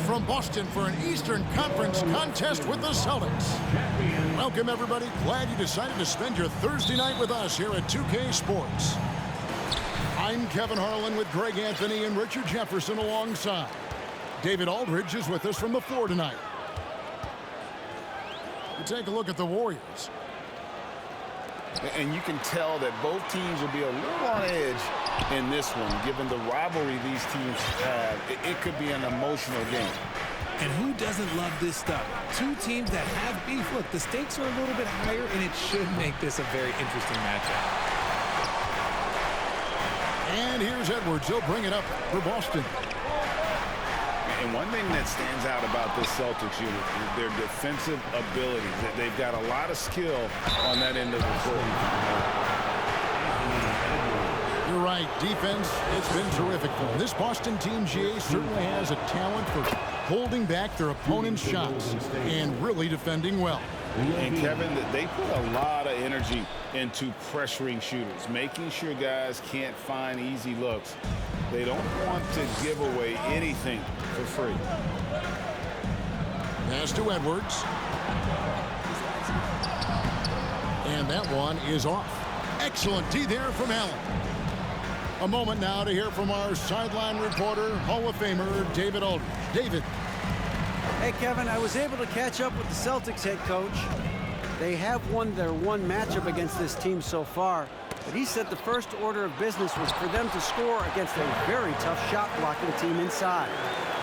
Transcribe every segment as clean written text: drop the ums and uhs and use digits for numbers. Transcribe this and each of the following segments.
from Boston for an Eastern Conference contest with the Celtics. Welcome, everybody. Glad you decided to spend your Thursday night with us here at 2K Sports. I'm Kevin Harlan with Greg Anthony and Richard Jefferson alongside. David Aldridge is with us from the floor tonight. We take a look at the Warriors. And you can tell that both teams will be a little on edge in this one, given the rivalry these teams have. It could be an emotional game. And who doesn't love this stuff? Two teams that have beef. Look, the stakes are a little bit higher, and it should make this a very interesting matchup. And here's Edwards. He'll bring it up for Boston. And one thing that stands out about this Celtics unit is their defensive ability. They've got a lot of skill on that end of the court. You're right. Defense, it's been terrific for them. This Boston team, GA, certainly has a talent for holding back their opponent's shots and really defending well. And Kevin, they put a lot of energy into pressuring shooters, making sure guys can't find easy looks. They don't want to give away anything for free. Pass to Edwards. And that one is off. Excellent D there from Allen. A moment now to hear from our sideline reporter, Hall of Famer David Aldridge. David. Hey, Kevin, I was able to catch up with the Celtics head coach. They have won their one matchup against this team so far, but he said the first order of business was for them to score against a very tough shot-blocking team inside.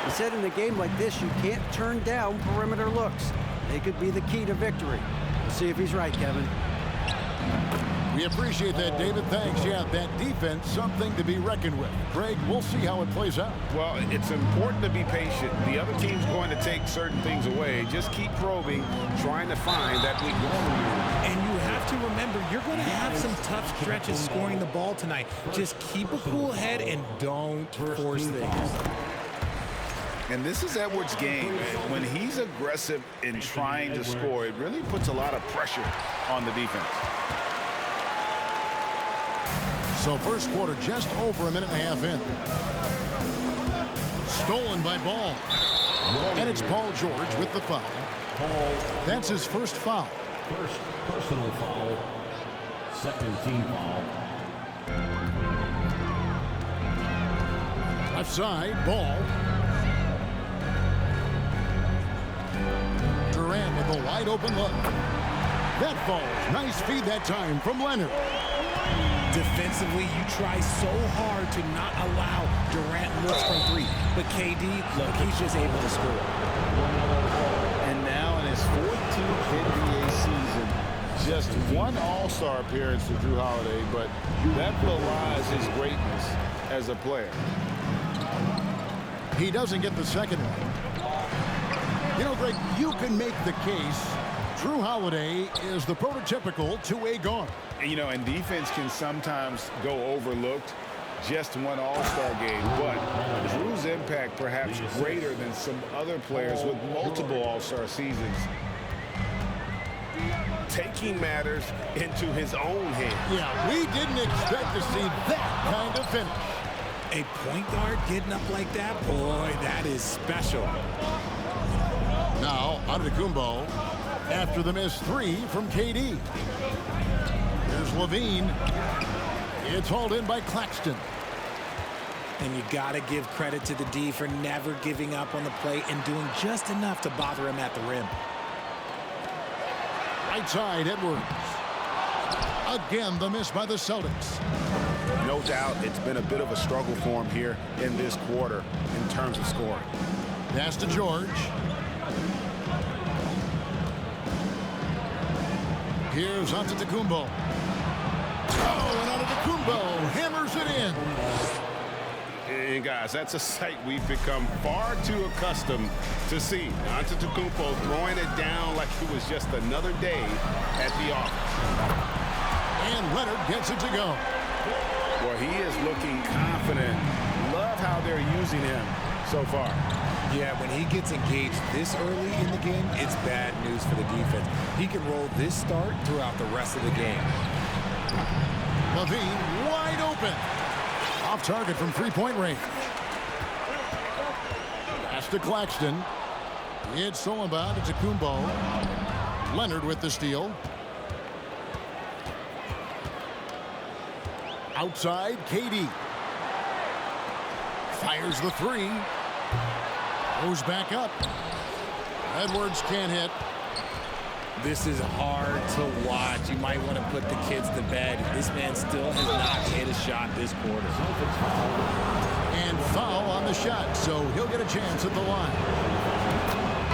He said in a game like this, you can't turn down perimeter looks. They could be the key to victory. We'll see if he's right, Kevin. We appreciate that, David. Thanks. Yeah, that defense, something to be reckoned with. Greg, we'll see how it plays out. Well, it's important to be patient. The other team's going to take certain things away. Just keep probing, trying to find that weak goal. And you have to remember, you're going to have some tough stretches scoring the ball tonight. Just keep a cool head and don't force things. And this is Edwards' game. When he's aggressive in trying to score, it really puts a lot of pressure on the defense. So first quarter just over a minute and a half in. Stolen by Ball. And it's Paul George with the foul. That's his first foul. First personal foul. Second team foul. Left side, Ball. Durant with a wide open look. That falls. Nice feed that time from Leonard. Defensively, you try so hard to not allow Durant looks from three. But KD, look, he's just able to score. And now in his 14th NBA season, just one All-Star appearance for Jrue Holiday, but that belies his greatness as a player. He doesn't get the second one. You know, Greg, you can make the case Jrue Holiday is the prototypical two-way guard. You know, and defense can sometimes go overlooked. Just one All-Star game, but Jrue's impact perhaps greater than some other players with multiple All-Star seasons. Taking matters into his own hands. Yeah, we didn't expect to see that kind of finish. A point guard getting up like that, boy, that is special. Now, Antetokounmpo after the missed three from KD. Here's Levine. It's hauled in by Claxton. And you got to give credit to the D for never giving up on the play and doing just enough to bother him at the rim. Right side, Edwards. Again, the miss by the Celtics. No doubt it's been a bit of a struggle for him here in this quarter in terms of scoring. Pass to George. Here's Antetokounmpo. Oh, and Antetokounmpo hammers it in. And guys, that's a sight we've become far too accustomed to see. Antetokounmpo throwing it down like it was just another day at the office. And Leonard gets it to go. Well, he is looking confident. Love how they're using him so far. Yeah, when he gets engaged this early in the game, it's bad news for the defense. He can roll this start throughout the rest of the game. Levine wide open. Off target from three-point range. Pass Pass to Claxton. It's stolen by Antetokounmpo. Leonard with the steal. Outside, KD. Fires the three. Goes back up. Edwards can't hit. This is hard to watch. You might want to put the kids to bed. This man still has not hit a shot this quarter. And foul on the shot, so he'll get a chance at the line.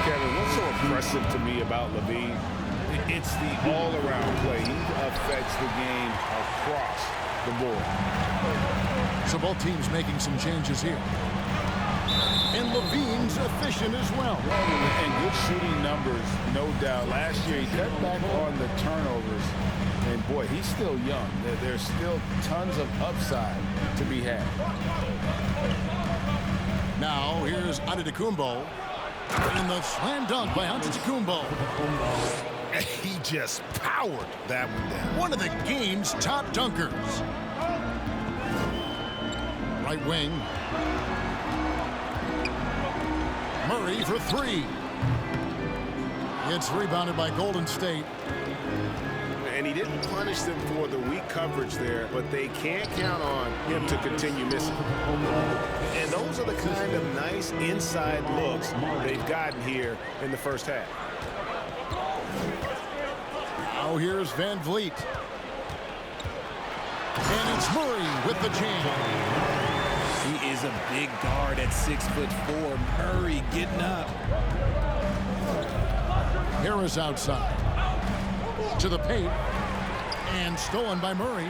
Kevin, what's so impressive to me about Levine? It's the all-around play. He affects the game across the board. So both teams making some changes here. And Levine's efficient as well. And good shooting numbers, no doubt. Last year, he cut back on the turnovers. And, boy, he's still young. There's still tons of upside to be had. Now, here's Antetokounmpo. And the slam dunk by Antetokounmpo. He just powered that one down. One of the game's top dunkers. Right wing. Murray for three. It's rebounded by Golden State. And he didn't punish them for the weak coverage there, but they can't count on him to continue missing. And those are the kind of nice inside looks they've gotten here in the first half. Now here's Van Vliet. And it's Murray with the jam. He is a big guard at 6'4". Murray getting up. Harris outside. To the paint. And stolen by Murray.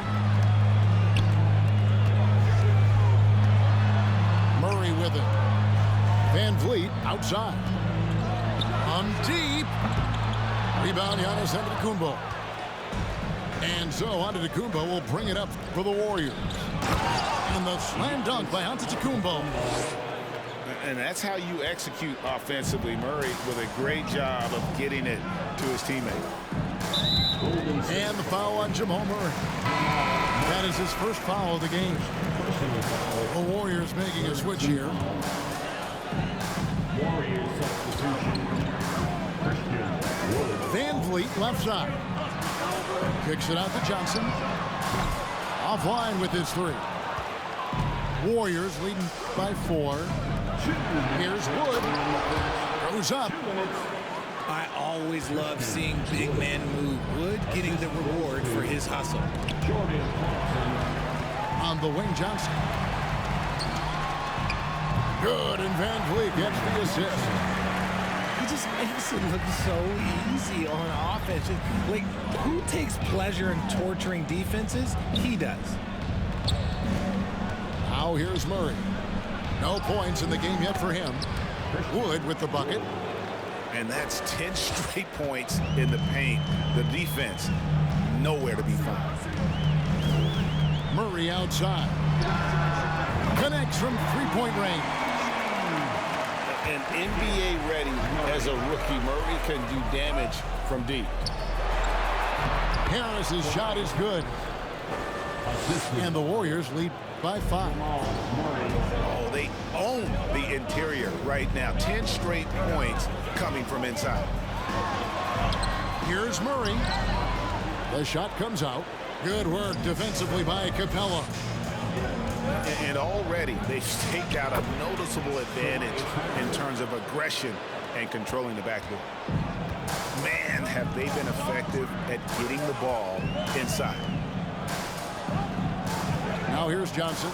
Murray with it. Van Vliet outside. Deep. Rebound, Giannis Antetokounmpo. And so Antetokounmpo will bring it up for the Warriors. And the slam dunk by Antetokounmpo. And that's how you execute offensively. Murray with a great job of getting it to his teammate. And the foul on Jamal Murray. That is his first foul of the game. The Warriors making a switch here. Warriors substitution. Van Vliet left side. Kicks it out to Johnson. Offline with his three. Warriors leading by 4. Here's Wood. Goes up. I always love seeing big men move. Wood getting the reward for his hustle. On the wing, Johnson. Good, and Van Vliet gets the assist. He just makes it look so easy on offense. Like, who takes pleasure in torturing defenses? He does. Now here's Murray. No points in the game yet for him. Wood with the bucket. And that's 10 straight points in the paint. The defense, nowhere to be found. Murray outside. Connects from three-point range. And NBA ready as a rookie. Murray can do damage from deep. Harris's shot is good. And the Warriors lead by 5. Oh, they own the interior right now. 10 straight points coming from inside. Here's Murray. The shot comes out. Good work defensively by Capella. And already they've staked out a noticeable advantage in terms of aggression and controlling the backboard. Man, have they been effective at getting the ball inside. Now here's Johnson.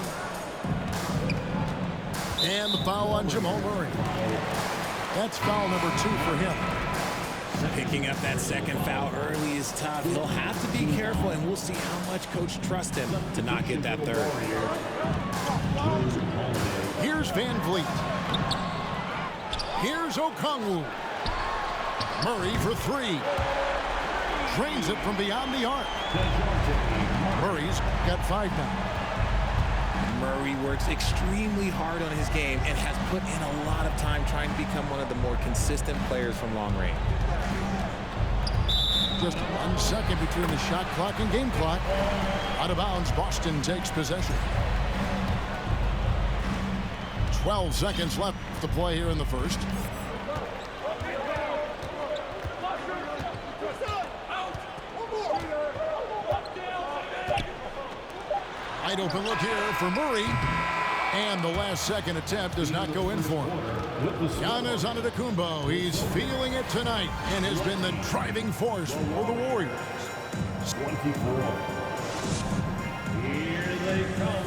And the foul on Jamal Murray. That's foul number 2 for him. Picking up that second foul early is tough. He'll have to be careful, and we'll see how much coach trusts him to not get that third. Here's Van Vliet. Here's Okongwu. Murray for 3. Drains it from beyond the arc. Murray's got 5 now. Murray works extremely hard on his game and has put in a lot of time trying to become one of the more consistent players from long range. Just 1 second between the shot clock and game clock. Out of bounds, Boston takes possession. 12 seconds left to play here in the first. Wide open look here for Murray. And the last second attempt does not go in for him. Giannis Antetokounmpo, he's feeling it tonight and has been the driving force for the Warriors. 24. Here they come.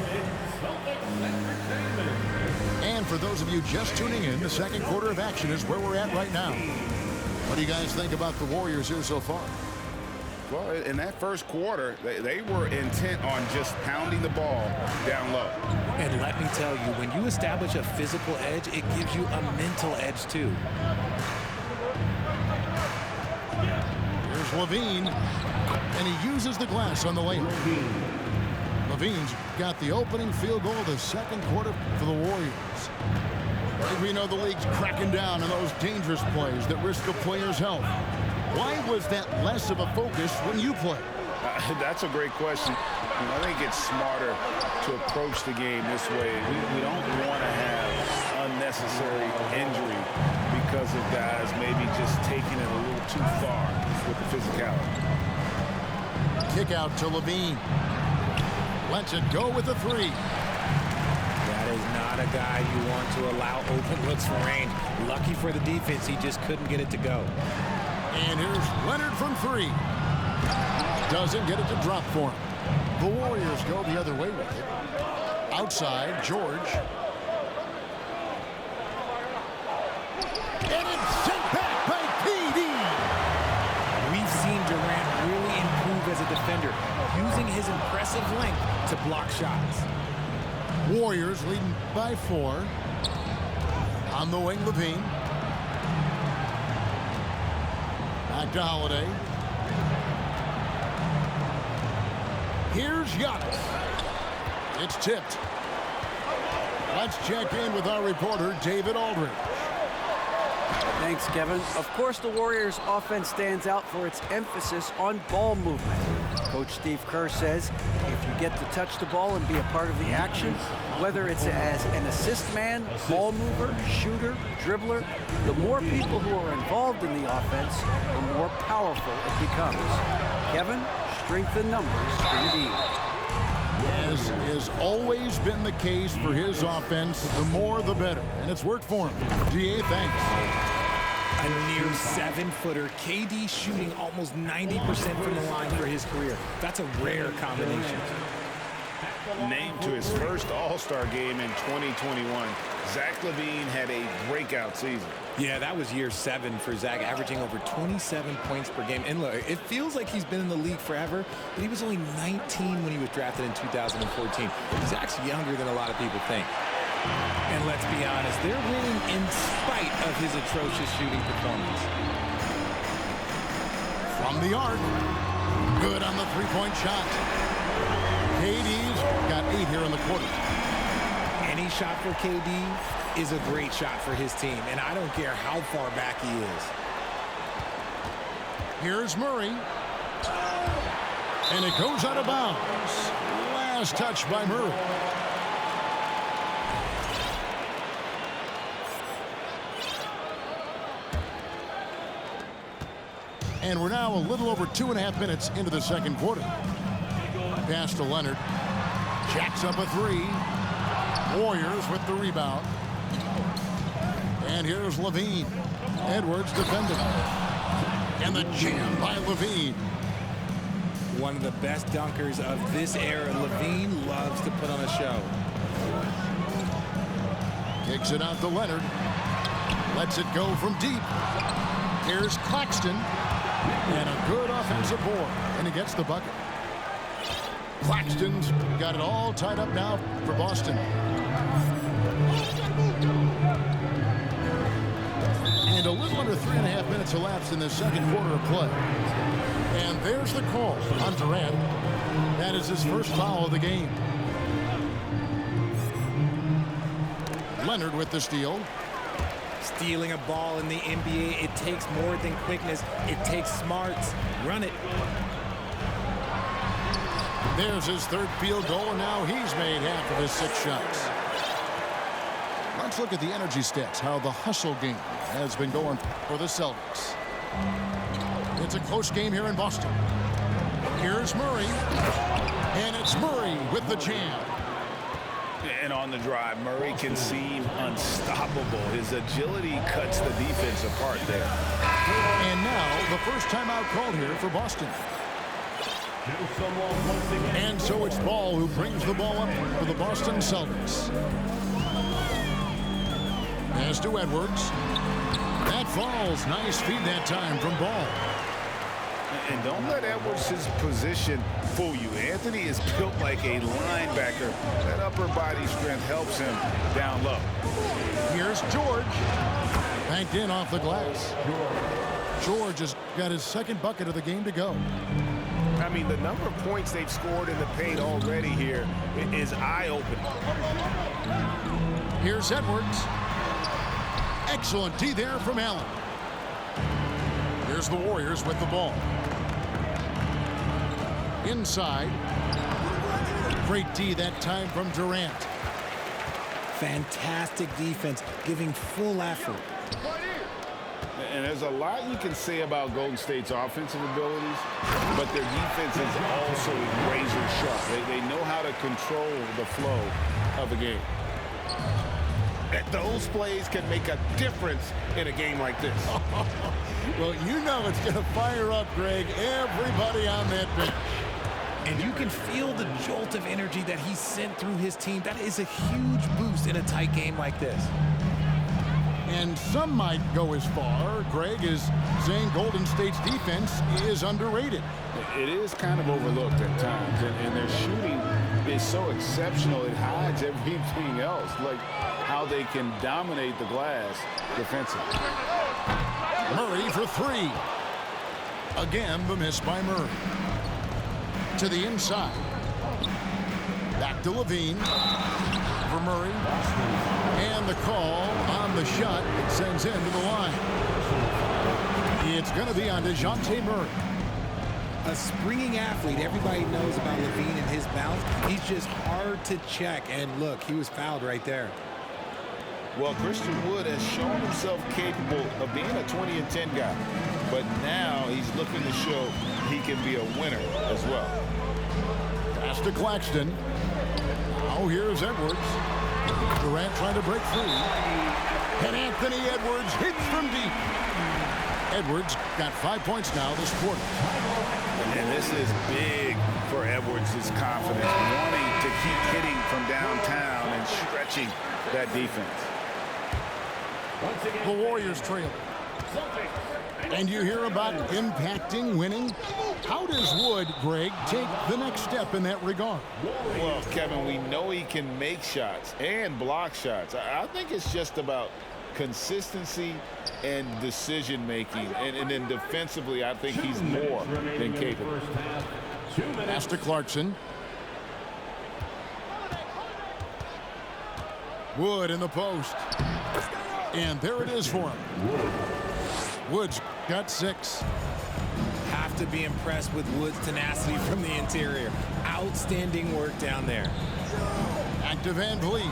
And for those of you just tuning in, the second quarter of action is where we're at right now. What do you guys think about the Warriors here so far? Well, in that first quarter, they were intent on just pounding the ball down low. And let me tell you, when you establish a physical edge, it gives you a mental edge too. Here's Levine, and he uses the glass on the layup. Levine's got the opening field goal of the second quarter for the Warriors. We know the league's cracking down on those dangerous plays that risk a player's health. Why was that less of a focus when you play? That's a great question. I think it's smarter to approach the game this way. We don't want to have unnecessary injury because of guys maybe just taking it a little too far with the physicality. Kick out to Levine. Lets it go with the three. That is not a guy you want to allow open looks from range. Lucky for the defense, he just couldn't get it to go. And here's Leonard from three. Doesn't get it to drop for him. The Warriors go the other way with it. Outside, George. And it's sent back by KD. We've seen Durant really improve as a defender, using his impressive length to block shots. Warriors leading by 4. On the wing, Levine. Back to Holiday. Here's Giannis. It's tipped. Let's check in with our reporter, David Aldridge. Thanks, Kevin. Of course, the Warriors' offense stands out for its emphasis on ball movement. Coach Steve Kerr says if you get to touch the ball and be a part of the action, whether it's as an assist man, ball mover, shooter, dribbler, the more people who are involved in the offense, the more powerful it becomes. Kevin, strength in numbers indeed. As has always been the case for his offense, the more the better. And it's worked for him. DA, thanks. A near 7-footer, KD shooting almost 90% from the line for his career. That's a rare combination. Named to his first All-Star game in 2021, Zach LaVine had a breakout season. Yeah, that was year 7 for Zach, averaging over 27 points per game. And look, it feels like he's been in the league forever, but he was only 19 when he was drafted in 2014. Zach's younger than a lot of people think. And let's be honest, they're winning in spite of his atrocious shooting performance. From the arc. Good on the three-point shot. KD's got 8 here in the quarter. Any shot for KD is a great shot for his team, and I don't care how far back he is. Here's Murray. And it goes out of bounds. Last touch by Murray. And we're now a little over 2.5 minutes into the second quarter. Pass to Leonard. Jacks up a 3. Warriors with the rebound. And here's Levine. Edwards defending. And the jam by Levine. One of the best dunkers of this era. Levine loves to put on a show. Kicks it out to Leonard. Lets it go from deep. Here's Claxton. And a good offensive board. And he gets the bucket. Claxton's got it all tied up now for Boston. And a little under 3.5 minutes elapsed in the second quarter of play. And there's the call on Durant. That is his first foul of the game. Leonard with the steal. Stealing a ball in the NBA, it takes more than quickness. It takes smarts. Run it. There's his third field goal, and now he's made half of his 6 shots. Let's look at the energy stats, how the hustle game has been going for the Celtics. It's a close game here in Boston. Here's Murray. And it's Murray with the jam. And on the drive, Murray can seem unstoppable. His agility cuts the defense apart there. And now the first timeout called here for Boston. And so it's Ball who brings the ball up for the Boston Celtics. Pass to Edwards. That falls. Nice feed that time from Ball. And don't let Edwards' position fool you. Anthony is built like a linebacker. That upper body strength helps him down low. Here's George. Banked in off the glass. George has got his second bucket of the game to go. I mean, the number of points they've scored in the paint already here is eye-opening. Here's Edwards. Excellent D there from Allen. Here's the Warriors with the ball. Inside. Great D that time from Durant. Fantastic defense, giving full effort. And there's a lot you can say about Golden State's offensive abilities, but their defense is also razor sharp. They know how to control the flow of a game. And those plays can make a difference in a game like this. Well, you know it's going to fire up, Greg, everybody on that bench. And you can feel the jolt of energy that he sent through his team. That is a huge boost in a tight game like this. And some might go as far, Greg, as saying Golden State's defense is underrated. It is kind of overlooked at times, and their shooting is so exceptional it hides everything else, like how they can dominate the glass defensively. Murray for three. Again, the miss by Murray. To the inside. Back to Levine. For Murray. And the call on the shot that sends him to the line. It's going to be on DeJounte Murray. A springing athlete. Everybody knows about Levine and his bounce. He's just hard to check. And look, he was fouled right there. Well, Christian Wood has shown himself capable of being a 20-10 guy. But now he's looking to show he can be a winner as well. Pass to Claxton. Now here's Edwards. Durant trying to break free. And Anthony Edwards hits from deep. Edwards got 5 points now this quarter. And this is big for Edwards' confidence, wanting to keep hitting from downtown and stretching that defense. The Warriors trail. And you hear about impacting, winning. How does Wood, Greg, take the next step in that regard? Well, Kevin, we know he can make shots and block shots. I think it's just about consistency and decision-making. And then defensively, I think he's more than capable. Pass to Clarkson. Wood in the post. And there it is for him. Wood's got 6. Have to be impressed with Wood's tenacity from the interior. Outstanding work down there. Back to Van Vliet.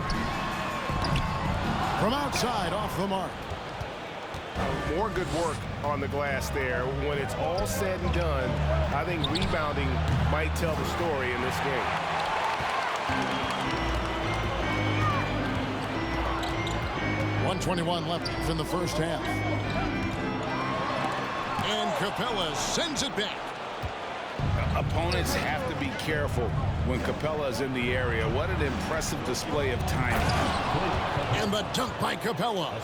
From outside, off the mark. More good work on the glass there. When it's all said and done, I think rebounding might tell the story in this game. 1:21 left in the first half. And Capella sends it back. Opponents have to be careful when Capella is in the area. What an impressive display of timing. And the dunk by Capella.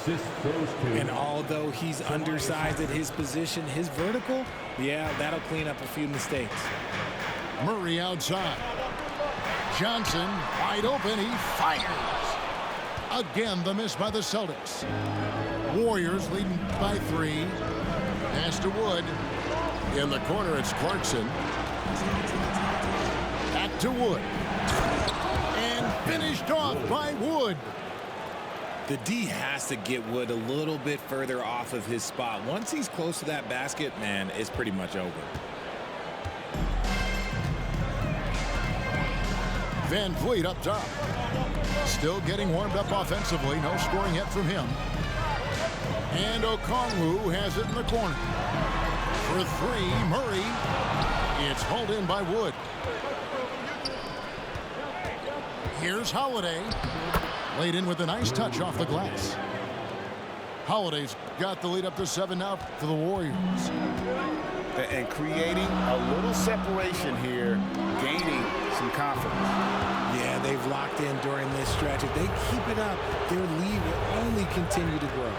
And although he's undersized at his position, his vertical, yeah, that'll clean up a few mistakes. Murray outside. Johnson wide open. He fires. Again, the miss by the Celtics. Warriors leading by 3. Pass to Wood. In the corner, it's Clarkson. Back to Wood. And finished off by Wood. The D has to get Wood a little bit further off of his spot. Once he's close to that basket, man, it's pretty much over. Van Vliet up top. Still getting warmed up offensively. No scoring yet from him. And Okongwu has it in the corner. For three, Murray. It's hauled in by Wood. Here's Holiday. Laid in with a nice touch off the glass. Holiday's got the lead up to 7 now for the Warriors. And creating a little separation here, gaining some confidence. Yeah, they've locked in during this stretch. If they keep it up, their lead will only continue to grow.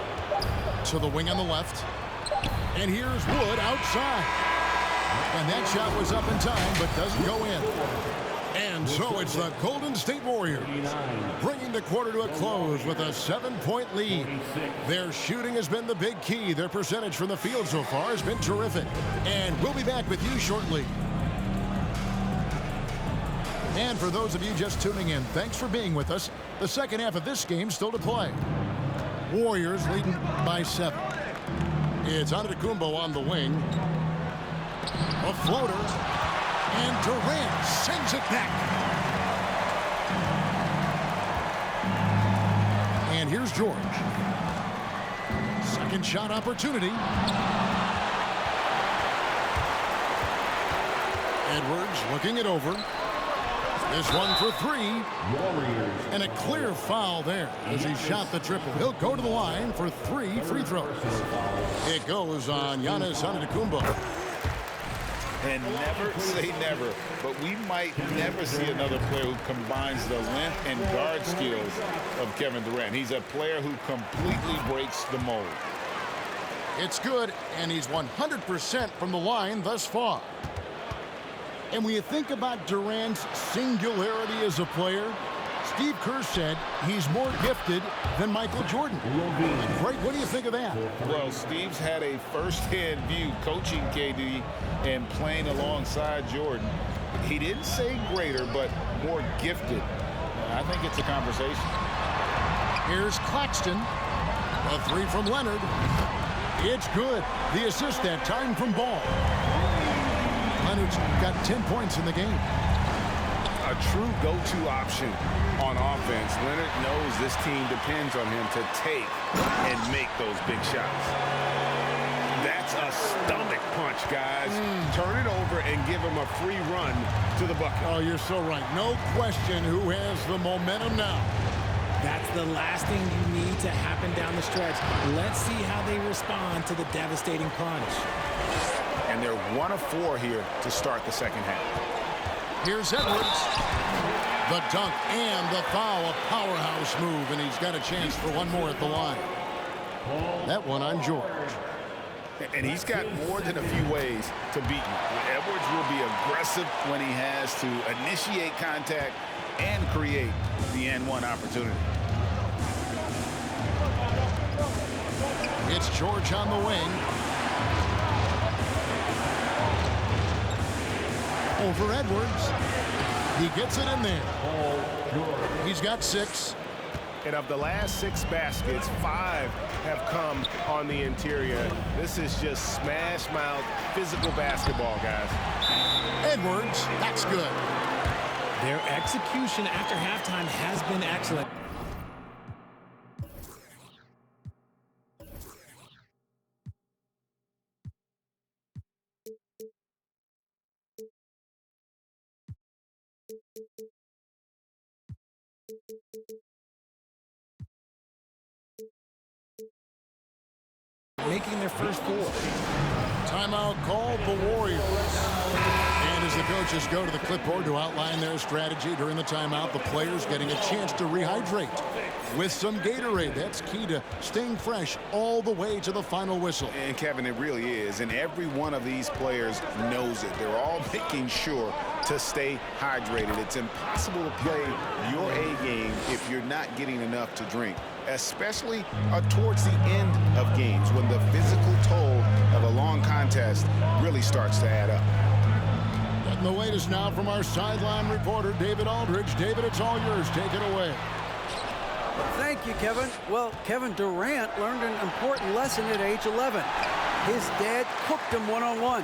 To the wing on the left. And here's Wood outside. And that shot was up in time, but doesn't go in. And so it's the Golden State Warriors bringing the quarter to a close with a 7-point lead. Their shooting has been the big key. Their percentage from the field so far has been terrific. And we'll be back with you shortly. And for those of you just tuning in, thanks for being with us. The second half of this game still to play. Warriors leading by 7. It's Antetokounmpo on the wing. A floater. And Durant sends it back. And here's George. Second shot opportunity. Edwards looking it over. This one for 3. And a clear foul there as he shot the triple. He'll go to the line for 3 free throws. It goes on Giannis Antetokounmpo. And never say never, but we might never see another player who combines the length and guard skills of Kevin Durant. He's a player who completely breaks the mold. It's good, and he's 100% from the line thus far. And when you think about Durant's singularity as a player, Steve Kerr said he's more gifted than Michael Jordan. Craig, what do you think of that? Well, Steve's had a first-hand view coaching KD and playing alongside Jordan. He didn't say greater, but more gifted. I think it's a conversation. Here's Claxton. A 3 from Leonard. It's good. The assist that time from Ball. Leonard's got 10 points in the game. A true go-to option on offense. Leonard knows this team depends on him to take and make those big shots. That's a stomach punch, guys. Turn it over and give him a free run to the bucket. Oh, you're so right. No question who has the momentum now. That's the last thing you need to happen down the stretch. Let's see how they respond to the devastating crunch. And they're 1 of 4 here to start the second half. Here's Edwards. The dunk and the foul, a powerhouse move, and he's got a chance for one more at the line. That one on George. And he's got more than a few ways to beat you. Edwards will be aggressive when he has to initiate contact and create the N1 opportunity. It's George on the wing. Over Edwards. He gets it in there. He's got 6. And of the last 6 baskets, 5 have come on the interior. This is just smash mouth physical basketball, guys. Edwards, that's good. Their execution after halftime has been excellent. Making their first 4. Timeout called the Warriors. And as the coaches go to the clipboard to outline their strategy during the timeout, the players getting a chance to rehydrate with some Gatorade. That's key to staying fresh all the way to the final whistle. And Kevin, it really is. And every one of these players knows it. They're all making sure to stay hydrated. It's impossible to play your A game if you're not getting enough to drink, especially towards the end of games when the physical toll of a long contest really starts to add up. Getting the latest now from our sideline reporter, David Aldridge. David, it's all yours. Take it away. Thank you, Kevin. Well, Kevin Durant learned an important lesson at age 11. His dad cooked him one-on-one,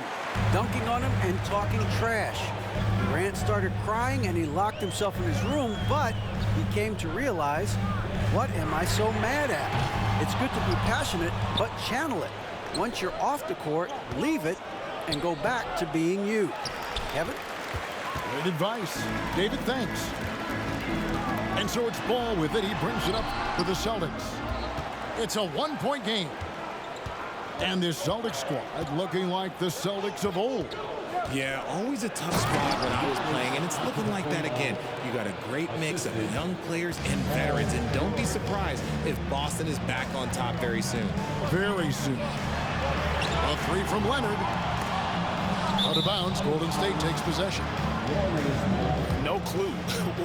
dunking on him and talking trash. Durant started crying and he locked himself in his room, but he came to realize, what am I so mad at? It's good to be passionate, but channel it. Once you're off the court, leave it and go back to being you. Kevin? Great advice. David, thanks. And so it's Ball with it. He brings it up for the Celtics. It's a one-point game. And this Celtics squad looking like the Celtics of old. Yeah, always a tough squad when I was playing, and it's looking like that again. You got a great mix of young players and veterans, and don't be surprised if Boston is back on top very soon. Very soon. A three from Leonard. Out of bounds, Golden State takes possession. No clue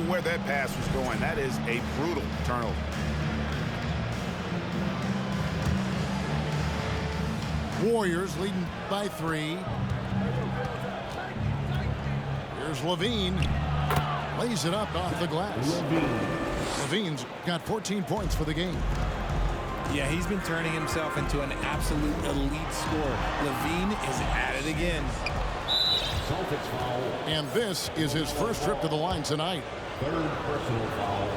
where that pass was going. That is a brutal turnover. Warriors leading by 3. Here's Levine. Lays it up off the glass. Levine's got 14 points for the game. Yeah, he's been turning himself into an absolute elite scorer. Levine is at it again. Celtics foul. And this is his first trip to the line tonight. Third personal foul.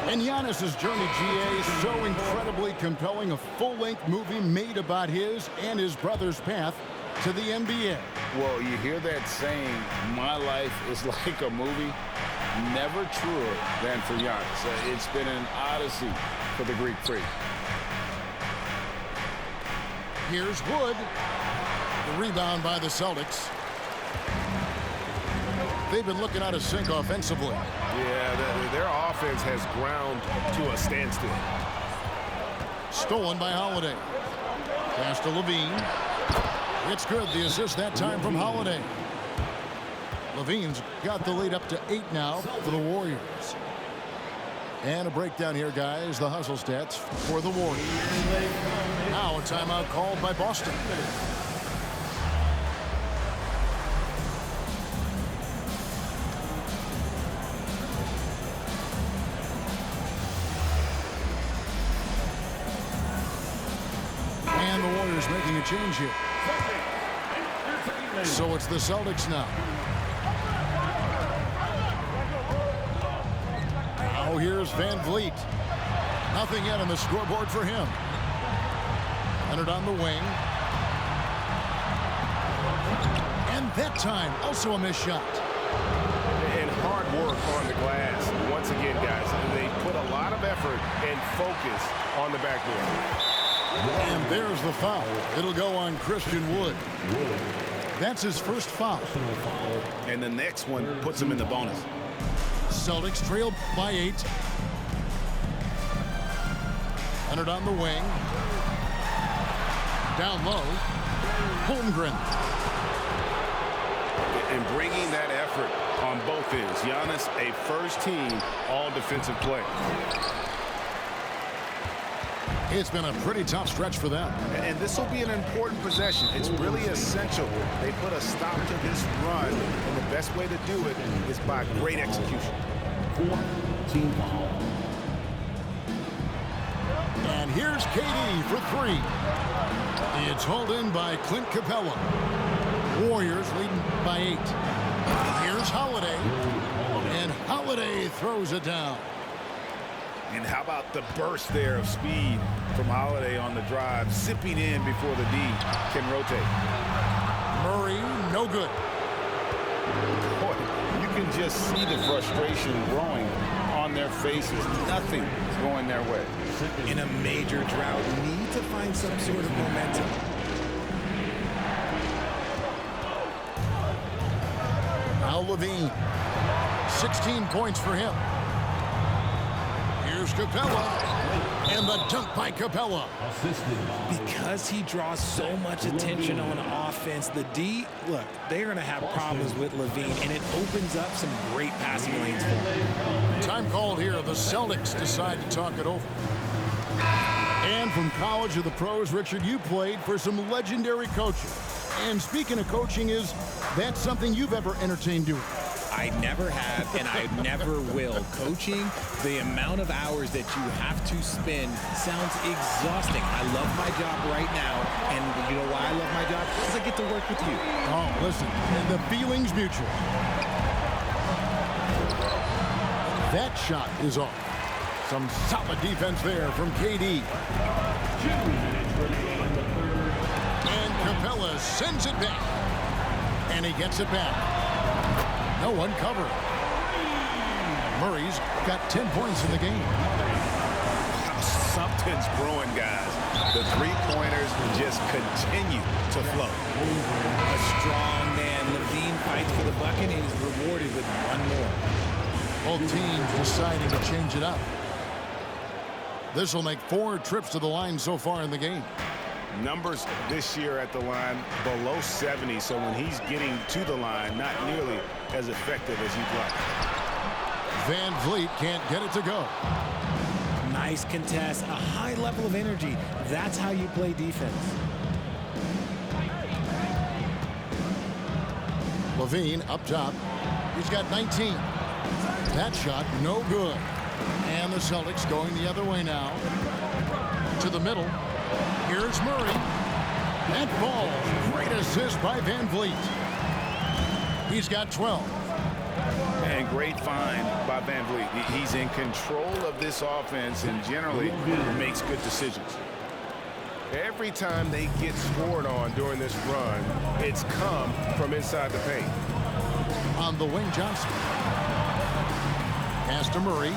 And Giannis's journey, GA, is so incredibly compelling. A full-length movie made about his and his brother's path to the NBA. Well, you hear that saying, my life is like a movie. Never truer than for Giannis. It's been an odyssey for the Greek freak. Here's Wood. The rebound by the Celtics. They've been looking out of sync offensively. Yeah, their offense has ground to a standstill. Stolen by Holiday. Pass to Levine. It's good. The assist that time from Holiday. Levine's got the lead up to 8 now for the Warriors. And a breakdown here, guys. The hustle stats for the Warriors. Now a timeout called by Boston. And the Warriors making a change here. So it's the Celtics now. Now here's Van Vliet. Nothing yet on the scoreboard for him. Leonard on the wing. And that time, also a missed shot. And hard work on the glass. Once again, guys, they put a lot of effort and focus on the backboard. And there's the foul. It'll go on Christian Wood. That's his first foul. And the next one puts him in the bonus. Celtics trail by 8. Leonard on the wing. Down low. Holmgren. And bringing that effort on both ends. Giannis, a first-team all-defensive player. It's been a pretty tough stretch for them. And this will be an important possession. It's really essential. They put a stop to this run, and the best way to do it is by great execution. Team foul. And here's KD for 3. It's hauled in by Clint Capella. Warriors leading by 8. Here's Holiday. And Holiday throws it down. And how about the burst there of speed from Holiday on the drive, zipping in before the D can rotate. Murray, no good. Boy, you can just see the frustration growing on their faces. Nothing is going their way. In a major drought, need to find some sort of momentum. Now Levine, 16 points for him. Here's Capella, and the dunk by Capella. Because he draws so much attention on offense, the D, look, they're going to have problems with Levine, and it opens up some great passing lanes for him. Time called here. The Celtics decide to talk it over. And from college to the pros, Richard, you played for some legendary coaches. And speaking of coaching, is that something you've ever entertained doing? I never have, and I never will. Coaching, the amount of hours that you have to spend sounds exhausting. I love my job right now, and you know why I love my job? Because I get to work with you. Oh, listen, and the feeling's mutual. That shot is off. Some solid defense there from KD. And Capella sends it back. And he gets it back. No one covering. Murray's got 10 points in the game. Something's brewing, guys. The three-pointers just continue to flow. A strong man. Levine fights for the bucket and is rewarded with one more. Both teams deciding to change it up. This will make 4 trips to the line so far in the game. Numbers this year at the line below 70, so when he's getting to the line, not nearly as effective as he'd like. Van Vliet can't get it to go. Nice contest, a high level of energy. That's how you play defense. Levine up top. He's got 19. That shot no good. And the Celtics going the other way now. To the middle. Here's Murray. That ball. Great assist by Van Vliet. He's got 12. And great find by Van Vliet. He's in control of this offense and generally makes good decisions. Every time they get scored on during this run, it's come from inside the paint. On the wing, Johnson. Pass to Murray.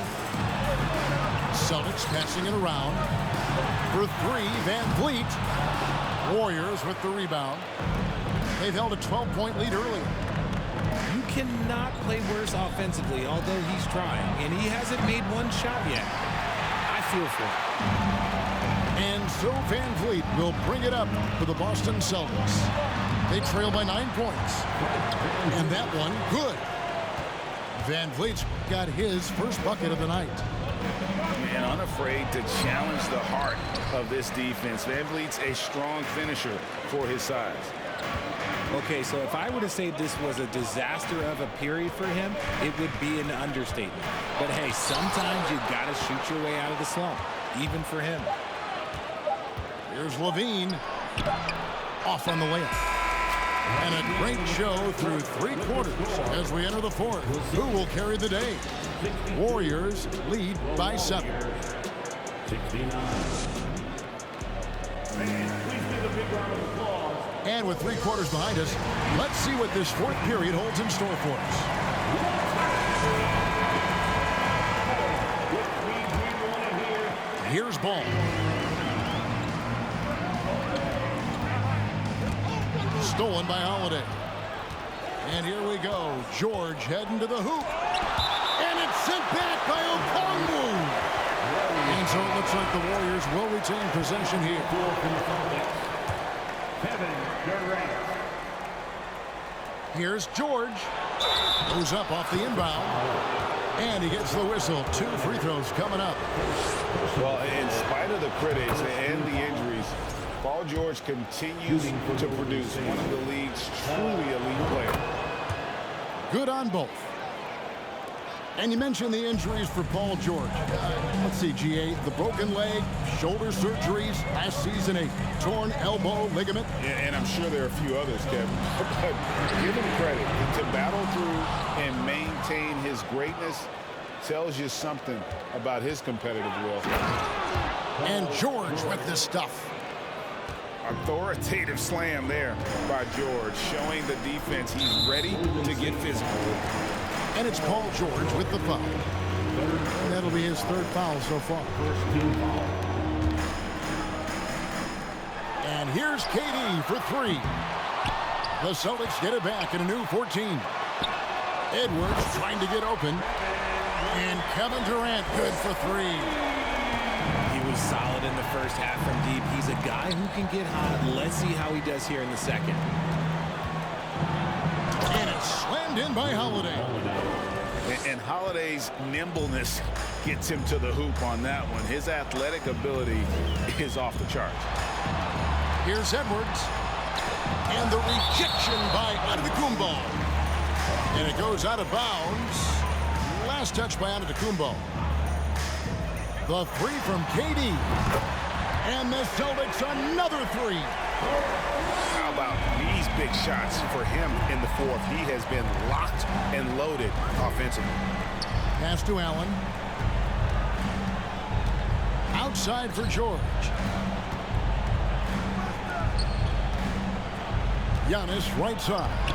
Celtics passing it around. For 3, Van Vliet. Warriors with the rebound. They've held a 12-point lead earlier. You cannot play worse offensively, although he's trying, and he hasn't made one shot yet. I feel for him. And so Van Vliet will bring it up for the Boston Celtics. They trail by 9 points. And that one, good. Van Vliet's got his first bucket of the night. Man, unafraid to challenge the heart of this defense. Van Vliet's a strong finisher for his size. Okay, so if I were to say this was a disaster of a period for him, it would be an understatement. But hey, sometimes you got to shoot your way out of the slump, even for him. Here's Levine. Off on the layup. And a great show through 3 quarters as we enter the 4th. Who will carry the day? Warriors lead by 7. 69. And with 3 quarters behind us, let's see what this 4th period holds in store for us. Here's Ball. Stolen by Holiday. And here we go. George heading to the hoop. And it's sent back by Okongwu. And so it looks like the Warriors will retain possession here. Here's George. Goes up off the inbound. And he gets the whistle. 2 free throws coming up. Well, in spite of the critics and the injuries, Paul George continues to produce one of the league's truly elite players. Good on both. And you mentioned the injuries for Paul George. Let's see, GA, the broken leg, shoulder surgeries, last season a torn elbow ligament. Yeah, and I'm sure there are a few others, Kevin. But give him credit. To battle through and maintain his greatness tells you something about his competitive will. And George with the stuff. Authoritative slam there by George, showing the defense he's ready to get physical. And it's Paul George with the foul. And that'll be his 3rd foul so far. And here's KD for 3. The Celtics get it back in a new 14. Edwards trying to get open. And Kevin Durant good for 3. He was solid in the first half from deep. He's a guy who can get hot. Let's see how he does here in the second. And it's slammed in by Holiday. And Holiday's nimbleness gets him to the hoop on that one. His athletic ability is off the charts. Here's Edwards. And the rejection by Antetokounmpo. And it goes out of bounds. Last touch by Antetokounmpo. The 3 from KD. And the Celtics another 3. How about these big shots for him in the 4th? He has been locked and loaded offensively. Pass to Allen. Outside for George. Giannis right side.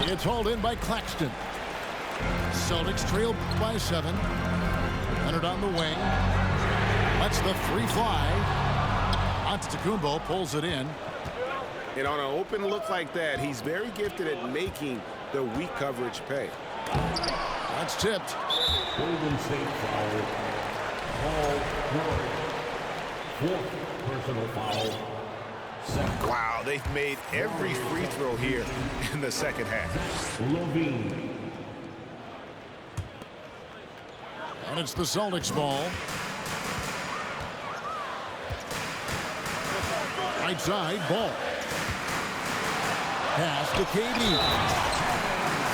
It's hauled in by Claxton. Celtics trail by 7. Leonard on the wing. Lets the free fly. Antetokounmpo pulls it in. And on an open look like that, he's very gifted at making the weak coverage pay. That's tipped. Golden State foul. Paul George. 4th personal foul. Wow, they've made every free throw here in the second half. Levine. And it's the Celtics ball. Right side, ball. Pass to KD.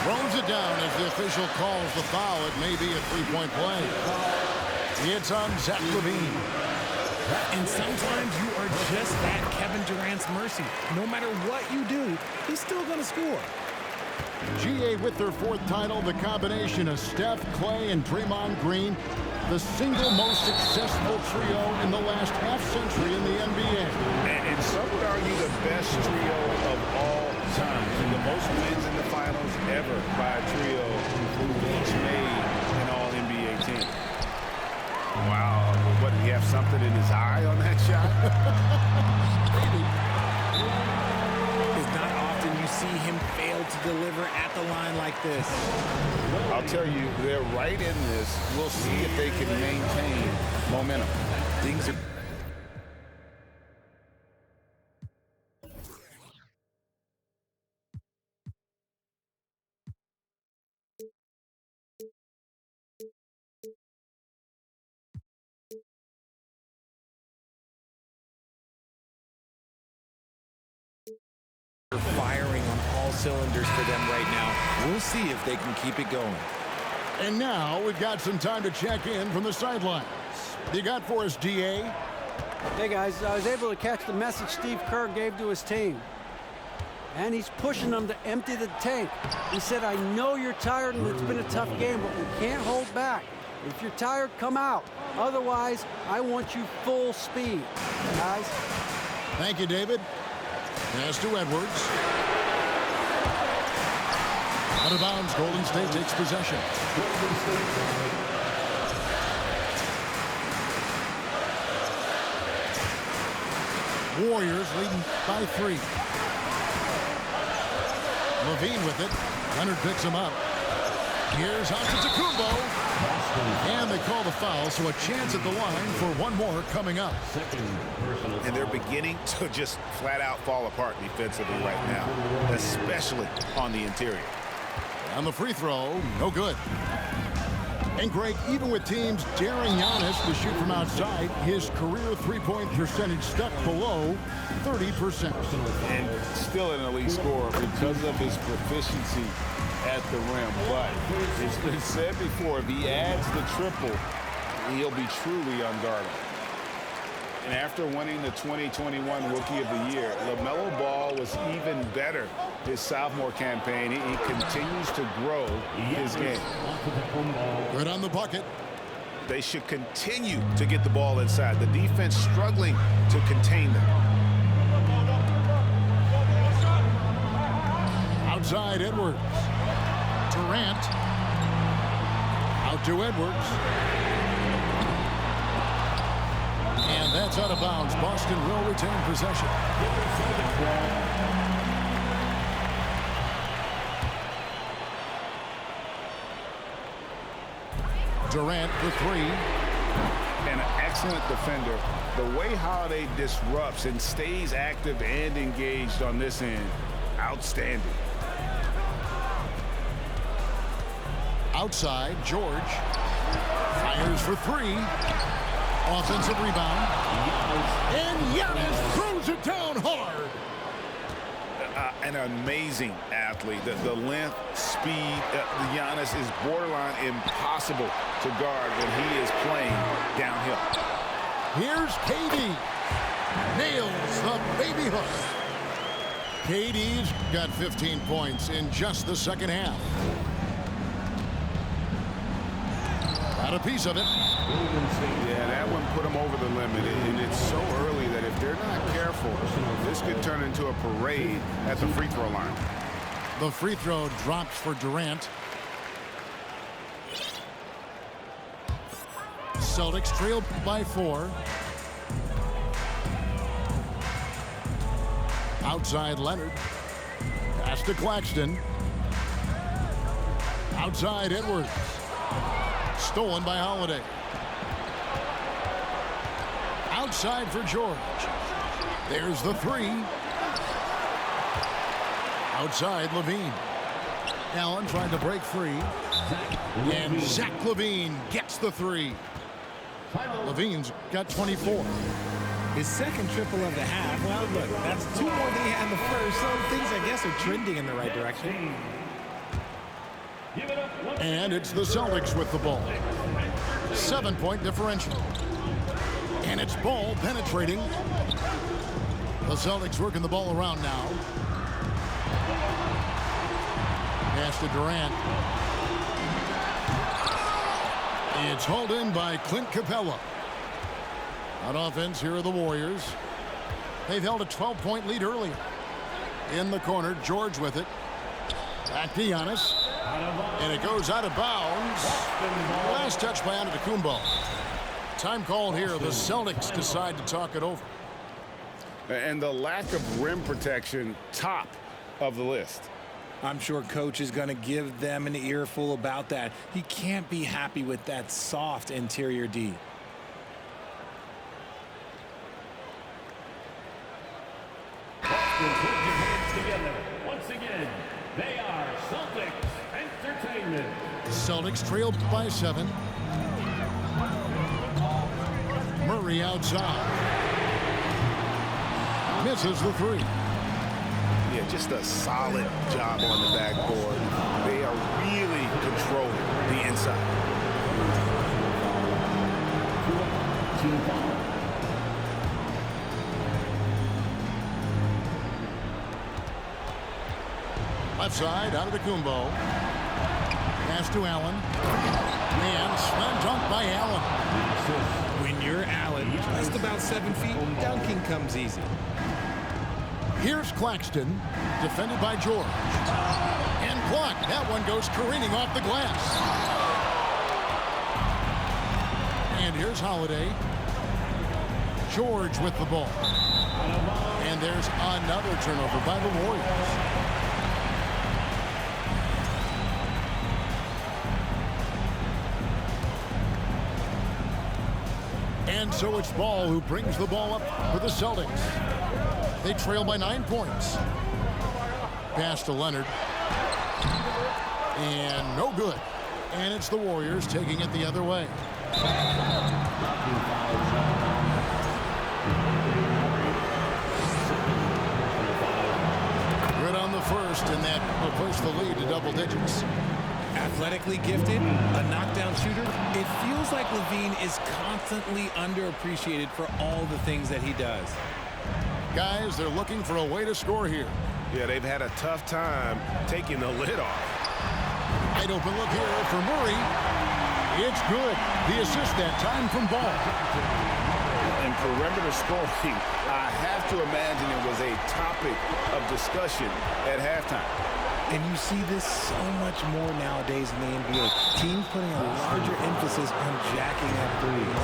Throws it down as the official calls the foul. It may be a three-point play. It's on Zach LaVine. And sometimes you are just at Kevin Durant's mercy. No matter what you do, he's still going to score. GA with their 4th title, the combination of Steph, Clay, and Draymond Green, the single most successful trio in the last half-century in the NBA. And some would argue the best trio of all time. And the most wins in the finals ever by a trio who each made an all-NBA team. Wow. What, did he have something in his eye on that shot? It's not often you see him fail to deliver at the line like this. I'll tell you, they're right in this. We'll see if they can maintain momentum. Things are... firing on all cylinders for them right now. We'll see if they can keep it going. And now we've got some time to check in from the sidelines. You got for us, DA? Hey, guys, I was able to catch the message Steve Kerr gave to his team. And he's pushing them to empty the tank. He said, I know you're tired and it's been a tough game, but we can't hold back. If you're tired, come out. Otherwise, I want you full speed, guys. Thank you, David. Pass to Edwards. Out of bounds, Golden State takes possession. Warriors leading by 3. LaVine with it. Leonard picks him up. Here's Antetokounmpo. And they call the foul, so a chance at the line for one more coming up. And they're beginning to just flat out fall apart defensively right now, especially on the interior. On the free throw, no good. And Greg, even with teams daring Giannis to shoot from outside, his career three-point percentage stuck below 30%. And still an elite scorer because of his proficiency at the rim. But it's been said before, if he adds the triple, he'll be truly unguardable. And after winning the 2021 Rookie of the Year, LaMelo Ball was even better his sophomore campaign. He continues to grow his game. Good on the bucket. They should continue to get the ball inside. The defense struggling to contain them. Outside Edwards. Durant. Out to Edwards. And that's out of bounds. Boston will retain possession. Durant for 3. An excellent defender. The way Holiday disrupts and stays active and engaged on this end, outstanding. Outside, George. Fires for 3. Offensive rebound. And Giannis throws it down hard. An amazing athlete. The length, speed, Giannis is borderline impossible to guard when he is playing downhill. Here's KD. Nails the baby hook. KD's got 15 points in just the second half. Got a piece of it. Yeah, that one put them over the limit, and it's so early that if they're not careful, this could turn into a parade at the free throw line. The free throw drops for Durant. Celtics trail by 4. Outside Leonard. Pass to Claxton. Outside Edwards. Stolen by Holiday. Outside for George. There's the 3. Outside Levine. Allen trying to break free. And Zach LaVine gets the 3. Levine's got 24. His second triple of the half. Well, look, that's 2 more than he had in the first, so things, I guess, are trending in the right direction. And it's the Celtics with the ball. 7-point differential. And it's ball penetrating. The Celtics working the ball around now. Pass to Durant. It's hauled in by Clint Capella. On offense, here are the Warriors. They've held a 12-point lead earlier. In the corner, George with it. Back to Giannis. And it goes out of bounds. Last touch by Antetokounmpo. Time called here. The Celtics decide to talk it over. And the lack of rim protection, top of the list. I'm sure coach is going to give them an earful about that. He can't be happy with that soft interior D. Together. Once again, they are Celtics Entertainment. Celtics trailed by 7. Murray outside. Misses the 3. Yeah, just a solid job on the backboard. They are really controlling the inside. Left side, Antetokounmpo. Pass to Allen. And slam dunk by Allen. When you're Allen, just about 7 feet, dunking comes easy. Here's Claxton, defended by George. And blocked. That one goes careening off the glass. And here's Holiday. George with the ball. And there's another turnover by the Warriors. And so it's Ball who brings the ball up for the Celtics. They trail by 9 points. Pass to Leonard. And no good. And it's the Warriors taking it the other way. Good on the first, and that will push the lead to double digits. Athletically gifted, a knockdown shooter. It feels like LaVine is constantly underappreciated for all the things that he does. Guys, they're looking for a way to score here. Yeah, they've had a tough time taking the lid off. Wide open look here for Murray. It's good. The assist that time from Ball. And perimeter scoring, I have to imagine it was a topic of discussion at halftime. And you see this so much more nowadays in the NBA. Teams putting a larger emphasis on jacking up threes.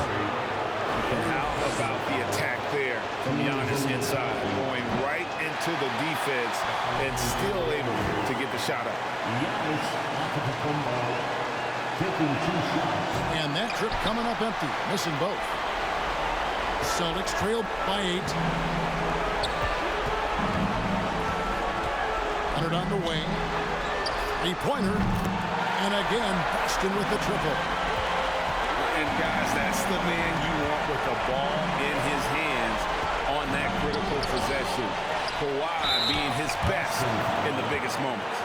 And how about the attack there from Giannis inside, going right into the defense and still able to get the shot up. And that trip coming up empty, missing both. Celtics trailed by 8. Leonard on the wing. 3-pointer. And again, Boston with the triple. And guys, that's the man you want with the ball in his hands on that critical possession. Kawhi being his best in the biggest moments.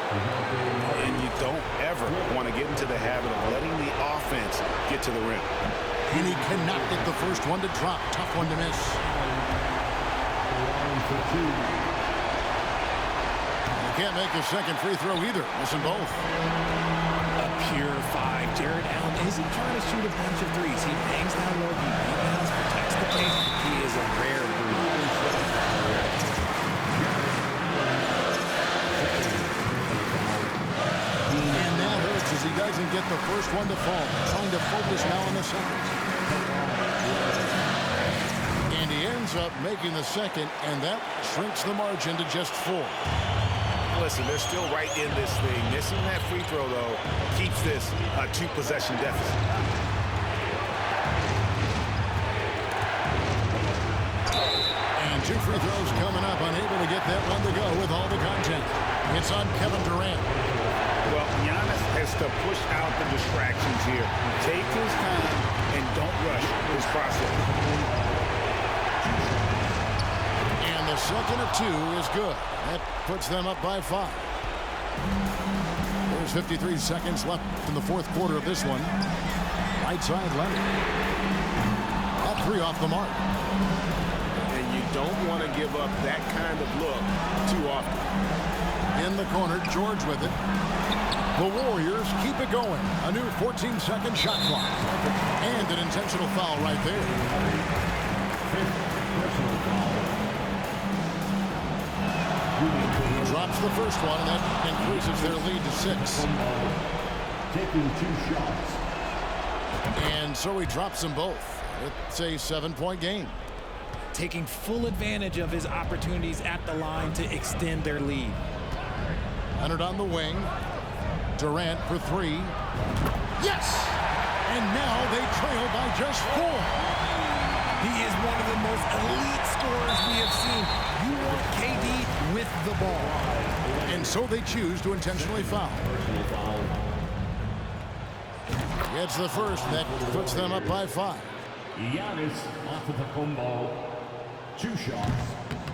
And you don't ever want to get into the habit of letting the offense get to the rim. And he cannot get the first one to drop. Tough one to miss. He can't make the second free throw either. Missing both. A pure 5. Jared Allen isn't trying to shoot a bunch of threes. He hangs down low, he rebounds, protects the paint. He is a rare breed. And that hurts as he doesn't get the first one to fall. Trying to focus now on the second. And he ends up making the second, and that shrinks the margin to just 4. Listen, they're still right in this thing. Missing that free throw, though, keeps this a 2-possession deficit. And 2 free throws coming up, unable to get that one to go with all the content. It's on Kevin Durant. Well, Giannis has to push out the distractions here. Take his time and don't rush his process. And the second of 2 is good. That puts them up by 5. There's 53 seconds left in the fourth quarter of this one. Right side Leonard. That 3 off the mark. And you don't want to give up that kind of look too often. In the corner, George with it. The Warriors keep it going. A new 14-second shot clock. And an intentional foul right there. Drops the first one, and that increases their lead to 6. Taking 2 shots. And so he drops them both. It's a 7-point game. Taking full advantage of his opportunities at the line to extend their lead. Leonard on the wing. Durant for 3. Yes! And now they trail by just 4. He is one of the most elite scorers we have seen. You want KD with the ball. And so they choose to intentionally foul. Gets the first. That puts them up by 5. Giannis Antetokounmpo, 2 shots.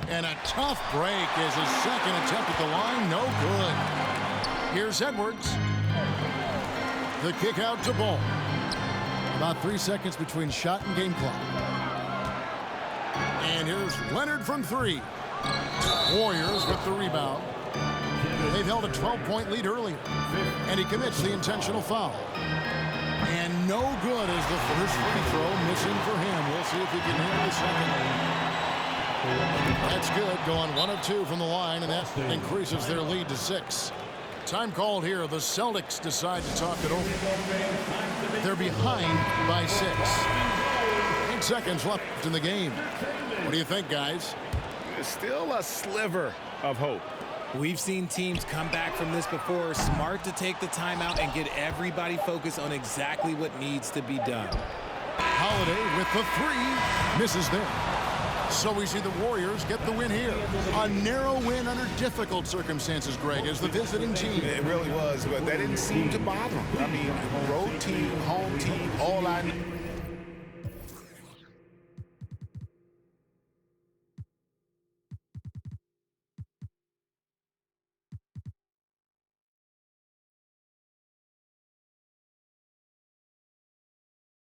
And a tough break is his second attempt at the line. No good. Here's Edwards. The kick out to Ball. About 3 seconds between shot and game clock. And here's Leonard from 3. Warriors with the rebound. They've held a 12-point lead earlier. And he commits the intentional foul. And no good as the first free throw missing for him. We'll see if he can handle the second. That's good. Going 1 of 2 from the line, and that increases their lead to 6. Time called here. The Celtics decide to talk it over. They're behind by 6. 8 seconds left in the game. What do you think, guys? There's still a sliver of hope. We've seen teams come back from this before. Smart to take the timeout and get everybody focused on exactly what needs to be done. Holiday with the 3. Misses there. So we see the Warriors get the win here. A narrow win under difficult circumstances, Greg, as the visiting team. It really was, but that didn't seem to bother them. I mean, road team, home team, all I